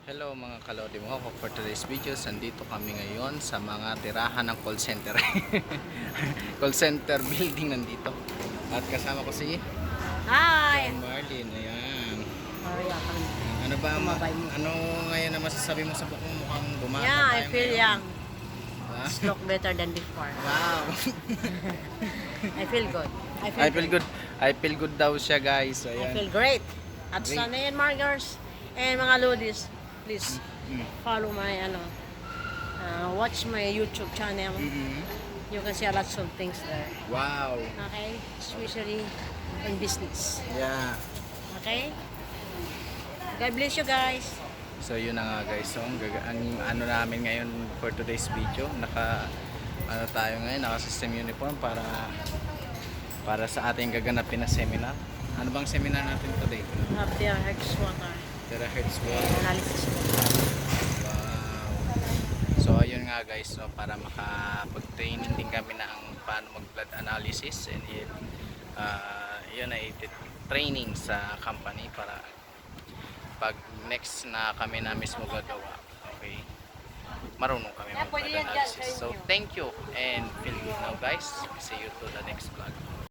Hello mga kalodi mo ko, for today's videos nandito kami ngayon sa mga tirahan ng call center. Call center building nandito. At kasama ko si Hi! John Marlin. Ayan. Maria kami. Ano ba Kumabay mo. ano ngayon na masasabi mo sa bukong mukhang bumata Yeah, I tayo feel ngayon? young. Ha? It's look better than before. Wow. I feel good. I feel good. I feel good daw siya, guys. So, I ayan. feel great. At Great. sana yan, Margars. And mga Lodis, please follow my, watch my YouTube channel. You can see a lot of things there. Wow. Okay? Especially in business. Yeah. Okay? God bless you guys. So yun na nga guys, so ang ano namin ngayon for today's video, tayo ngayon, naka system uniform para sa ating gaganapin na seminar. Ano bang seminar natin today? Have their hearts water. Terahertz water. Analysis. Wow. So ayun nga guys, so para makapag-training din kami na ang paano mag-blood analysis, and yun ay training sa company para pag next na kami na mismo gagawa, okay, marunong kami mag-blood analysis. So thank you and feel good now guys. See you to the next vlog.